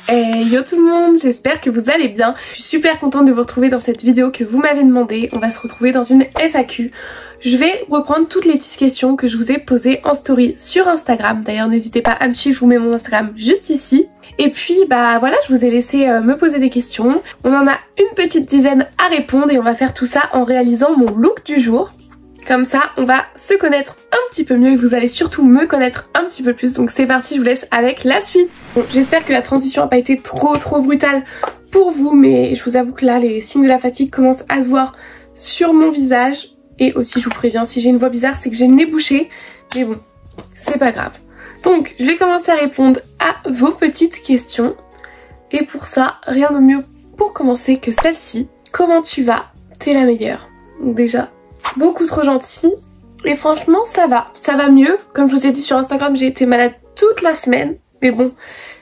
Hey yo tout le monde, j'espère que vous allez bien. Je suis super contente de vous retrouver dans cette vidéo que vous m'avez demandé. On va se retrouver dans une FAQ. Je vais reprendre toutes les petites questions que je vous ai posées en story sur Instagram. D'ailleurs n'hésitez pas à me suivre, je vous mets mon Instagram juste ici. Et puis bah voilà, je vous ai laissé me poser des questions. On en a une petite dizaine à répondre et on va faire tout ça en réalisant mon look du jour. Comme ça, on va se connaître un petit peu mieux et vous allez surtout me connaître un petit peu plus. Donc c'est parti, je vous laisse avec la suite. Bon, j'espère que la transition n'a pas été trop brutale pour vous, mais je vous avoue que là, les signes de la fatigue commencent à se voir sur mon visage. Et aussi, je vous préviens, si j'ai une voix bizarre, c'est que j'ai le nez bouché. Mais bon, c'est pas grave. Donc, je vais commencer à répondre à vos petites questions. Et pour ça, rien de mieux pour commencer que celle-ci. Comment tu vas? T'es la meilleure. Donc déjà, beaucoup trop gentille. Et franchement, ça va mieux. Comme je vous ai dit sur Instagram, j'ai été malade toute la semaine. Mais bon,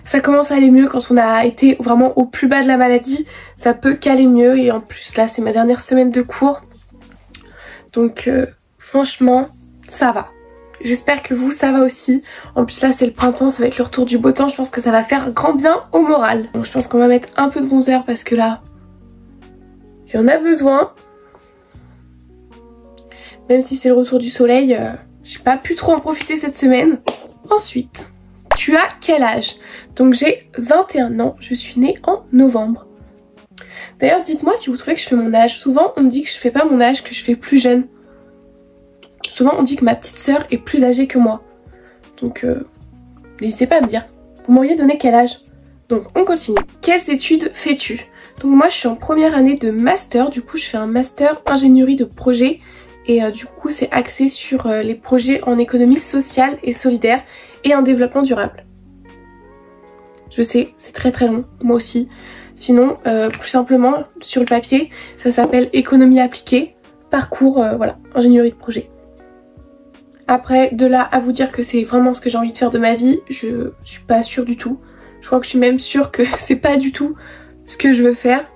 ça commence à aller mieux quand on a été vraiment au plus bas de la maladie. Ça peut caler mieux. Et en plus, là, c'est ma dernière semaine de cours. Donc, franchement, ça va. J'espère que vous, ça va aussi. En plus, là, c'est le printemps. Ça va être le retour du beau temps. Je pense que ça va faire grand bien au moral. Bon, je pense qu'on va mettre un peu de bronzer parce que là, il y en a besoin. Même si c'est le retour du soleil, j'ai pas pu trop en profiter cette semaine. Ensuite, tu as quel âge? Donc j'ai 21 ans, je suis née en novembre. D'ailleurs, dites-moi si vous trouvez que je fais mon âge. Souvent, on me dit que je fais pas mon âge, que je fais plus jeune. Souvent, on dit que ma petite sœur est plus âgée que moi. Donc, n'hésitez pas à me dire. Vous m'auriez donné quel âge? Donc, on continue. Quelles études fais-tu? Donc moi, je suis en première année de master. Du coup, je fais un master ingénierie de projet. Et du coup c'est axé sur les projets en économie sociale et solidaire et en développement durable. Je sais, c'est très long, moi aussi. Sinon, plus simplement, sur le papier, ça s'appelle économie appliquée, parcours, voilà, ingénierie de projet. Après, de là à vous dire que c'est vraiment ce que j'ai envie de faire de ma vie, je suis pas sûre du tout. Je crois que je suis même sûre que c'est pas du tout ce que je veux faire.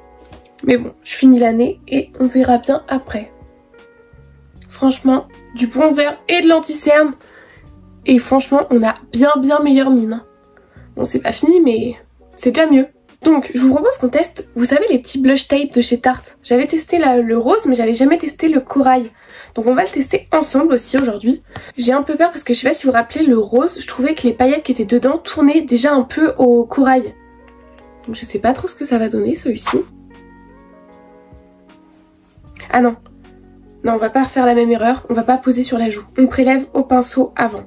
Mais bon, je finis l'année et on verra bien après. Franchement, du bronzer et de l'anti-cerne. Et franchement, on a bien meilleure mine. Bon, c'est pas fini, mais c'est déjà mieux. Donc, je vous propose qu'on teste, vous savez, les petits blush tape de chez Tarte. J'avais testé le rose, mais j'avais jamais testé le corail. Donc on va le tester ensemble aussi aujourd'hui. J'ai un peu peur parce que je sais pas si vous vous rappelez, le rose, je trouvais que les paillettes qui étaient dedans tournaient déjà un peu au corail. Donc je sais pas trop ce que ça va donner, celui-ci. Ah non. Non, on va pas faire la même erreur, on va pas poser sur la joue. On prélève au pinceau avant.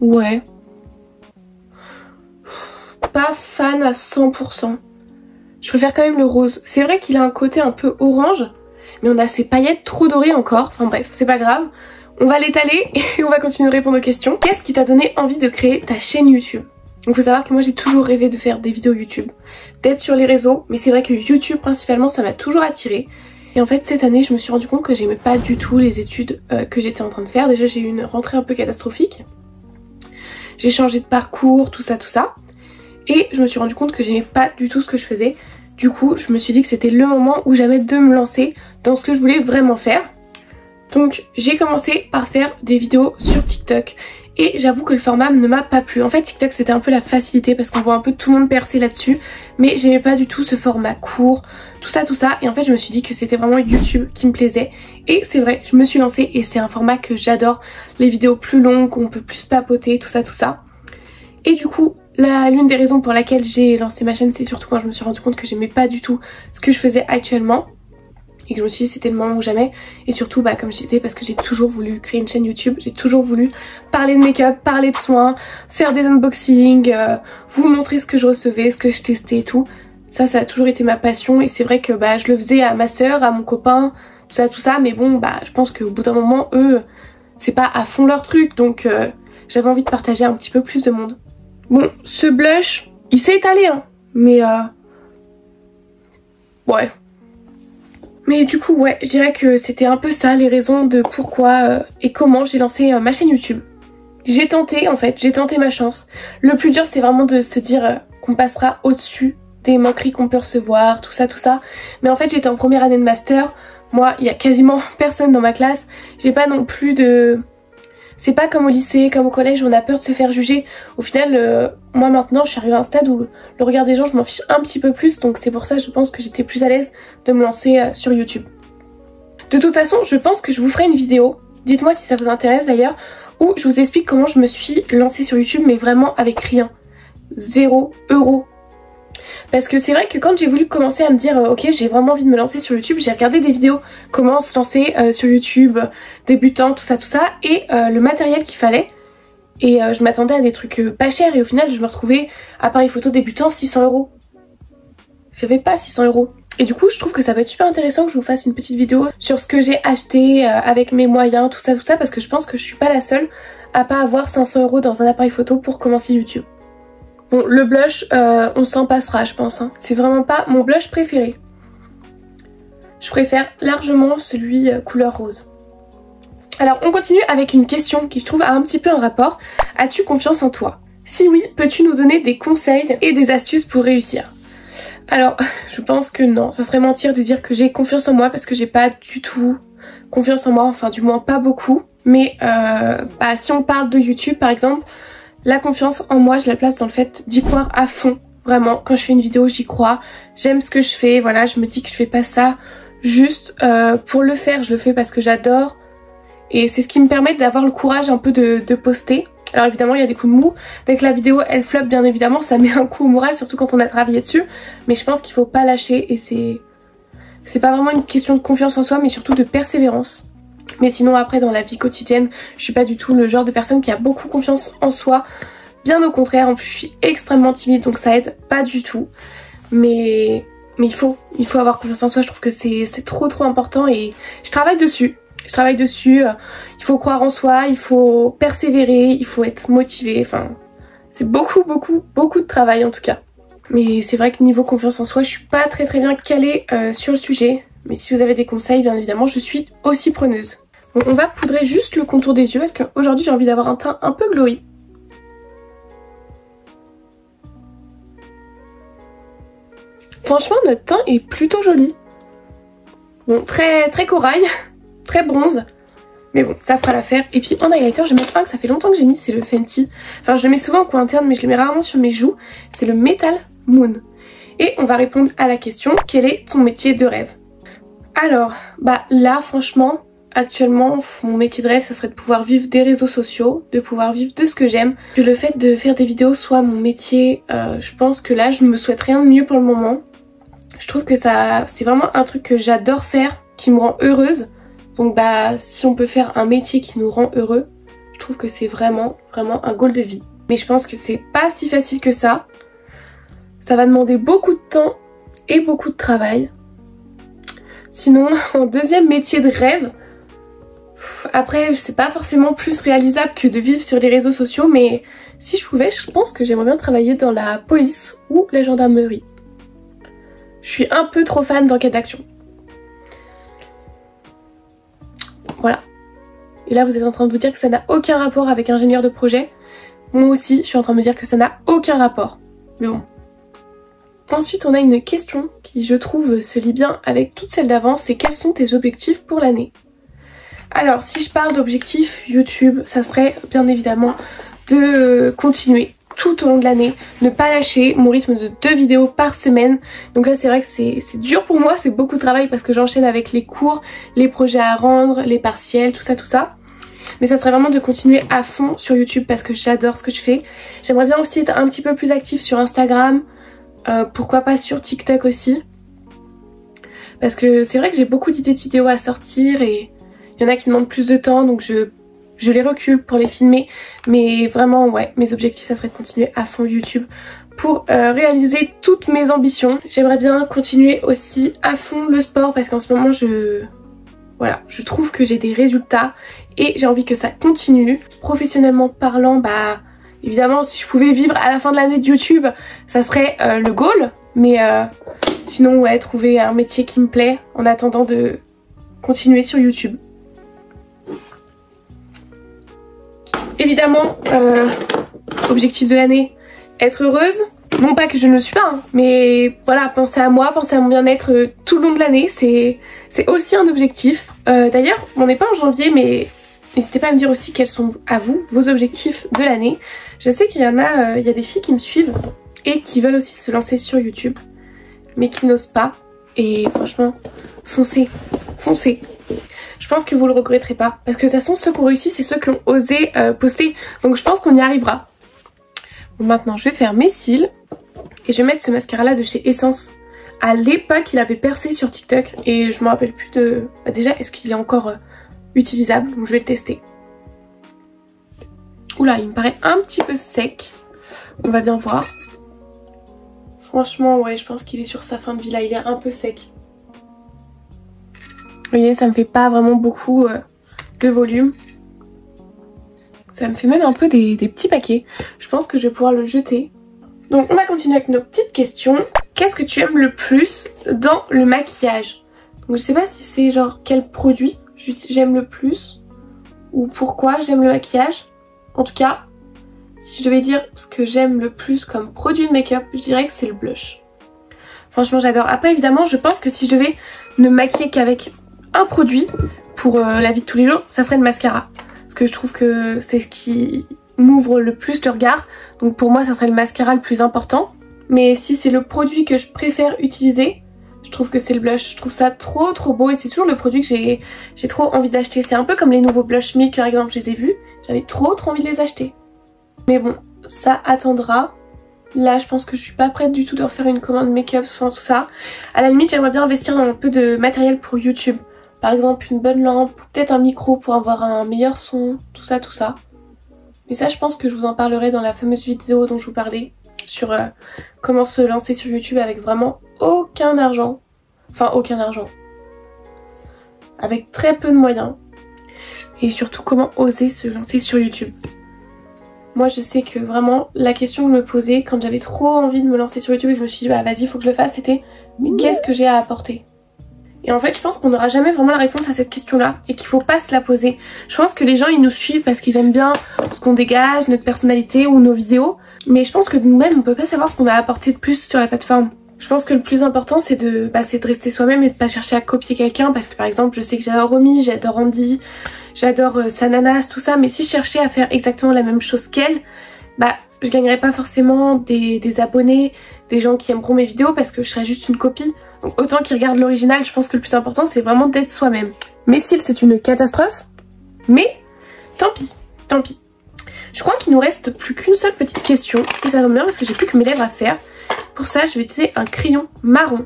Ouais. Pas fan à 100%. Je préfère quand même le rose. C'est vrai qu'il a un côté un peu orange, mais on a ces paillettes trop dorées encore. Enfin bref, c'est pas grave. On va l'étaler et on va continuer de répondre aux questions. Qu'est-ce qui t'a donné envie de créer ta chaîne YouTube? Il faut savoir que moi j'ai toujours rêvé de faire des vidéos YouTube, d'être sur les réseaux, mais c'est vrai que YouTube principalement ça m'a toujours attirée. Et en fait cette année je me suis rendu compte que j'aimais pas du tout les études que j'étais en train de faire. Déjà j'ai eu une rentrée un peu catastrophique, j'ai changé de parcours, tout ça. Et je me suis rendu compte que j'aimais pas du tout ce que je faisais. Du coup je me suis dit que c'était le moment où jamais de me lancer dans ce que je voulais vraiment faire. Donc j'ai commencé par faire des vidéos sur TikTok. Et j'avoue que le format ne m'a pas plu. En fait TikTok c'était un peu la facilité parce qu'on voit un peu tout le monde percer là-dessus. Mais j'aimais pas du tout ce format court, tout ça. Et en fait je me suis dit que c'était vraiment YouTube qui me plaisait. Et c'est vrai, je me suis lancée et c'est un format que j'adore. Les vidéos plus longues, où on peut plus papoter, tout ça. Et du coup, l'une des raisons pour laquelle j'ai lancé ma chaîne, c'est surtout quand je me suis rendu compte que j'aimais pas du tout ce que je faisais actuellement. Et que je me suis dit c'était le moment ou jamais. Et surtout bah comme je disais, parce que j'ai toujours voulu créer une chaîne YouTube, j'ai toujours voulu parler de make-up, parler de soins, faire des unboxings, vous montrer ce que je recevais, ce que je testais et tout. Ça a toujours été ma passion et c'est vrai que bah je le faisais à ma soeur, à mon copain, tout ça. Mais bon bah je pense qu'au bout d'un moment eux c'est pas à fond leur truc, donc j'avais envie de partager un petit peu plus de monde. Bon, ce blush il s'est étalé hein, mais ouais. Mais du coup ouais, je dirais que c'était un peu ça les raisons de pourquoi et comment j'ai lancé ma chaîne YouTube. J'ai tenté en fait, j'ai tenté ma chance. Le plus dur c'est vraiment de se dire qu'on passera au-dessus des moqueries qu'on peut recevoir, tout ça. Mais en fait j'étais en première année de master, Moi, il y a quasiment personne dans ma classe. J'ai pas non plus de... C'est pas comme au lycée, comme au collège où on a peur de se faire juger. Au final, moi maintenant, je suis arrivée à un stade où le regard des gens, je m'en fiche un petit peu plus. Donc c'est pour ça, je pense que j'étais plus à l'aise de me lancer sur YouTube. De toute façon, je pense que je vous ferai une vidéo. Dites-moi si ça vous intéresse d'ailleurs. Où je vous explique comment je me suis lancée sur YouTube, mais vraiment avec rien. 0 €. Parce que c'est vrai que quand j'ai voulu commencer à me dire ok, j'ai vraiment envie de me lancer sur YouTube, j'ai regardé des vidéos comment se lancer sur YouTube, débutant, tout ça, et le matériel qu'il fallait. Et je m'attendais à des trucs pas chers et au final je me retrouvais appareil photo débutant 600 €. J'avais pas 600 €. Et du coup je trouve que ça va être super intéressant que je vous fasse une petite vidéo sur ce que j'ai acheté avec mes moyens, tout ça, parce que je pense que je suis pas la seule à pas avoir 500 € dans un appareil photo pour commencer YouTube. Bon, le blush, on s'en passera je pense, hein. C'est vraiment pas mon blush préféré. Je préfère largement celui couleur rose. Alors on continue avec une question qui je trouve a un petit peu un rapport. As-tu confiance en toi? Si oui, peux-tu nous donner des conseils et des astuces pour réussir? Alors je pense que non, ça serait mentir de dire que j'ai confiance en moi parce que j'ai pas du tout confiance en moi, enfin du moins pas beaucoup. Mais si on parle de YouTube par exemple, la confiance en moi je la place dans le fait d'y croire à fond. Vraiment, quand je fais une vidéo j'y crois, j'aime ce que je fais, voilà, je me dis que je fais pas ça juste pour le faire, je le fais parce que j'adore. Et c'est ce qui me permet d'avoir le courage un peu de poster. Alors évidemment il y a des coups de mou, dès que la vidéo elle floppe bien évidemment ça met un coup au moral, surtout quand on a travaillé dessus. Mais je pense qu'il faut pas lâcher et c'est pas vraiment une question de confiance en soi mais surtout de persévérance. Mais sinon après dans la vie quotidienne je suis pas du tout le genre de personne qui a beaucoup confiance en soi. Bien au contraire, en plus je suis extrêmement timide donc ça aide pas du tout. Mais il faut avoir confiance en soi, je trouve que c'est trop important et je travaille dessus. Il faut croire en soi, il faut persévérer, il faut être motivé, enfin c'est beaucoup de travail en tout cas. Mais c'est vrai que niveau confiance en soi je suis pas très bien calée sur le sujet. Mais si vous avez des conseils bien évidemment je suis aussi preneuse. Bon, on va poudrer juste le contour des yeux parce qu'aujourd'hui j'ai envie d'avoir un teint un peu glowy. Franchement notre teint est plutôt joli. Bon, très corail, très bronze. Mais bon, ça fera l'affaire. Et puis en highlighter, je vais mettre un que ça fait longtemps que j'ai mis, c'est le Fenty. Enfin, je le mets souvent en coin interne, mais je le mets rarement sur mes joues. C'est le Metal Moon. Et on va répondre à la question, quel est ton métier de rêve? Alors, là, franchement, actuellement, mon métier de rêve, ça serait de pouvoir vivre des réseaux sociaux, de pouvoir vivre de ce que j'aime. Que le fait de faire des vidéos soit mon métier, je pense que là, je me souhaite rien de mieux pour le moment. Je trouve que c'est vraiment un truc que j'adore faire, qui me rend heureuse. Donc si on peut faire un métier qui nous rend heureux, je trouve que c'est vraiment un goal de vie. Mais je pense que c'est pas si facile que ça. Ça va demander beaucoup de temps et beaucoup de travail. Sinon, en deuxième métier de rêve, après c'est pas forcément plus réalisable que de vivre sur les réseaux sociaux, mais si je pouvais, je pense que j'aimerais bien travailler dans la police ou la gendarmerie. Je suis un peu trop fan d'enquête d'action. Voilà. Et là vous êtes en train de vous dire que ça n'a aucun rapport avec ingénieur de projet. Moi aussi je suis en train de me dire que ça n'a aucun rapport. Mais bon. Ensuite on a une question qui je trouve se lie bien avec toutes celles d'avant, c'est quels sont tes objectifs pour l'année? Alors si je parle d'objectifs YouTube, ça serait bien évidemment de continuer tout au long de l'année, ne pas lâcher mon rythme de 2 vidéos par semaine. Donc là c'est vrai que c'est dur pour moi, c'est beaucoup de travail parce que j'enchaîne avec les cours, les projets à rendre, les partiels, tout ça. Mais ça serait vraiment de continuer à fond sur YouTube parce que j'adore ce que je fais. J'aimerais bien aussi être un petit peu plus active sur Instagram, pourquoi pas sur TikTok aussi. Parce que c'est vrai que j'ai beaucoup d'idées de vidéos à sortir et il y en a qui demandent plus de temps donc je les recule pour les filmer, mais vraiment ouais, mes objectifs ça serait de continuer à fond YouTube pour réaliser toutes mes ambitions. J'aimerais bien continuer aussi à fond le sport parce qu'en ce moment je trouve que j'ai des résultats et j'ai envie que ça continue. Professionnellement parlant, évidemment si je pouvais vivre à la fin de l'année de YouTube ça serait le goal, mais sinon ouais, trouver un métier qui me plaît en attendant de continuer sur YouTube. Évidemment, objectif de l'année, être heureuse. Non pas que je ne le suis pas, hein, mais voilà, pensez à moi, pensez à mon bien-être tout le long de l'année, c'est aussi un objectif. D'ailleurs, on n'est pas en janvier, mais n'hésitez pas à me dire aussi quels sont à vous vos objectifs de l'année. Je sais qu'il y en a, il y a des filles qui me suivent et qui veulent aussi se lancer sur YouTube, mais qui n'osent pas. Et franchement, foncez, foncez. Je pense que vous le regretterez pas, parce que de toute façon, ceux qui ont réussi, c'est ceux qui ont osé poster. Donc je pense qu'on y arrivera. Bon, maintenant, je vais faire mes cils. Et je vais mettre ce mascara là de chez Essence. À l'époque il avait percé sur TikTok et je me rappelle plus de... Bah déjà est-ce qu'il est encore utilisable, donc je vais le tester. Oula, il me paraît un petit peu sec. On va bien voir. Franchement ouais, je pense qu'il est sur sa fin de vie là, il est un peu sec. Vous voyez, ça me fait pas vraiment beaucoup de volume. Ça me fait même un peu des petits paquets. Je pense que je vais pouvoir le jeter. Donc on va continuer avec nos petites questions. Qu'est-ce que tu aimes le plus dans le maquillage? Donc je sais pas si c'est genre quel produit j'aime le plus ou pourquoi j'aime le maquillage. En tout cas, si je devais dire ce que j'aime le plus comme produit de make-up, je dirais que c'est le blush. Franchement j'adore. Après évidemment je pense que si je devais ne maquiller qu'avec un produit pour la vie de tous les jours, ça serait le mascara. Parce que je trouve que c'est ce qui m'ouvre le plus le regard, donc pour moi ça serait le mascara le plus important. Mais si c'est le produit que je préfère utiliser, je trouve que c'est le blush. Je trouve ça trop beau et c'est toujours le produit que j'ai trop envie d'acheter. C'est un peu comme les nouveaux blush Milk par exemple, je les ai vus, j'avais trop envie de les acheter. Mais bon, ça attendra. Là je pense que je suis pas prête du tout de refaire une commande make-up, souvent tout ça. À la limite j'aimerais bien investir dans un peu de matériel pour YouTube. Par exemple une bonne lampe, peut-être un micro pour avoir un meilleur son, tout ça. Mais ça je pense que je vous en parlerai dans la fameuse vidéo dont je vous parlais sur comment se lancer sur YouTube avec vraiment aucun argent. Enfin aucun argent. Avec très peu de moyens. Et surtout comment oser se lancer sur YouTube. Moi je sais que vraiment la question que je me posais quand j'avais trop envie de me lancer sur YouTube et que je me suis dit bah vas-y faut que je le fasse, c'était mais qu'est-ce que j'ai à apporter? Et en fait je pense qu'on n'aura jamais vraiment la réponse à cette question là et qu'il faut pas se la poser. Je pense que les gens ils nous suivent parce qu'ils aiment bien ce qu'on dégage, notre personnalité ou nos vidéos, mais je pense que nous-mêmes on peut pas savoir ce qu'on a apporté de plus sur la plateforme. Je pense que le plus important c'est de rester soi-même et de pas chercher à copier quelqu'un, parce que par exemple je sais que j'adore Romy, j'adore Andy, j'adore Sananas, tout ça, mais si je cherchais à faire exactement la même chose qu'elle, bah je gagnerais pas forcément des abonnés, des gens qui aimeront mes vidéos parce que je serais juste une copie. Donc autant qu'ils regardent l'original, je pense que le plus important c'est vraiment d'être soi-même. Mes cils c'est une catastrophe, mais tant pis, tant pis. Je crois qu'il nous reste plus qu'une seule petite question et ça tombe bien parce que j'ai plus que mes lèvres à faire. Pour ça je vais utiliser un crayon marron.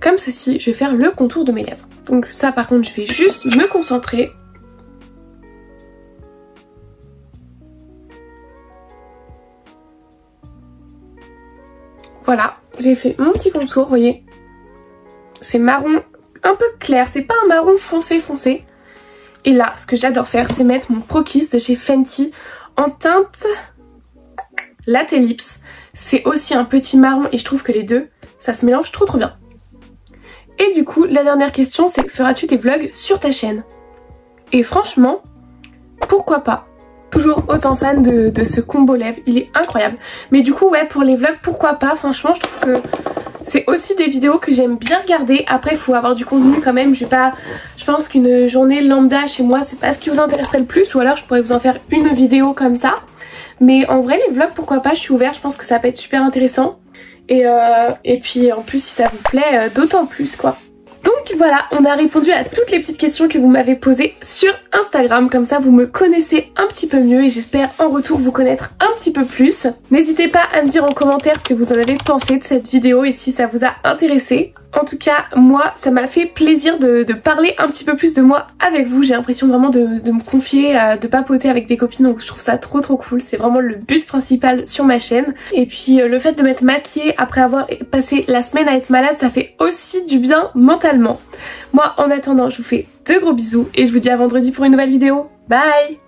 Comme ceci, je vais faire le contour de mes lèvres. Donc ça par contre je vais juste me concentrer. Voilà, j'ai fait mon petit contour, vous voyez. C'est marron un peu clair, c'est pas un marron foncé. Et là, ce que j'adore faire, c'est mettre mon Pro Kiss de chez Fenty en teinte Latte Lips. C'est aussi un petit marron et je trouve que les deux, ça se mélange trop bien. Et du coup, la dernière question, c'est feras-tu des vlogs sur ta chaîne? Et franchement, pourquoi pas? Toujours autant fan de ce combo lèvres, il est incroyable. Mais du coup ouais, pour les vlogs pourquoi pas, franchement je trouve que c'est aussi des vidéos que j'aime bien regarder. Après il faut avoir du contenu quand même, je pense qu'une journée lambda chez moi c'est pas ce qui vous intéresserait le plus, ou alors je pourrais vous en faire une vidéo comme ça. Mais en vrai les vlogs pourquoi pas, je suis ouverte, je pense que ça peut être super intéressant. Et puis en plus si ça vous plaît, d'autant plus quoi. Donc voilà, on a répondu à toutes les petites questions que vous m'avez posées sur Instagram. Comme ça vous me connaissez un petit peu mieux et j'espère en retour vous connaître un petit peu plus. N'hésitez pas à me dire en commentaire ce que vous en avez pensé de cette vidéo et si ça vous a intéressé. En tout cas, moi, ça m'a fait plaisir de parler un petit peu plus de moi avec vous. J'ai l'impression vraiment de me confier, de papoter avec des copines, donc je trouve ça trop cool. C'est vraiment le but principal sur ma chaîne. Et puis le fait de m'être maquillée après avoir passé la semaine à être malade, ça fait aussi du bien mentalement. Moi, en attendant, je vous fais de gros bisous et je vous dis à vendredi pour une nouvelle vidéo. Bye!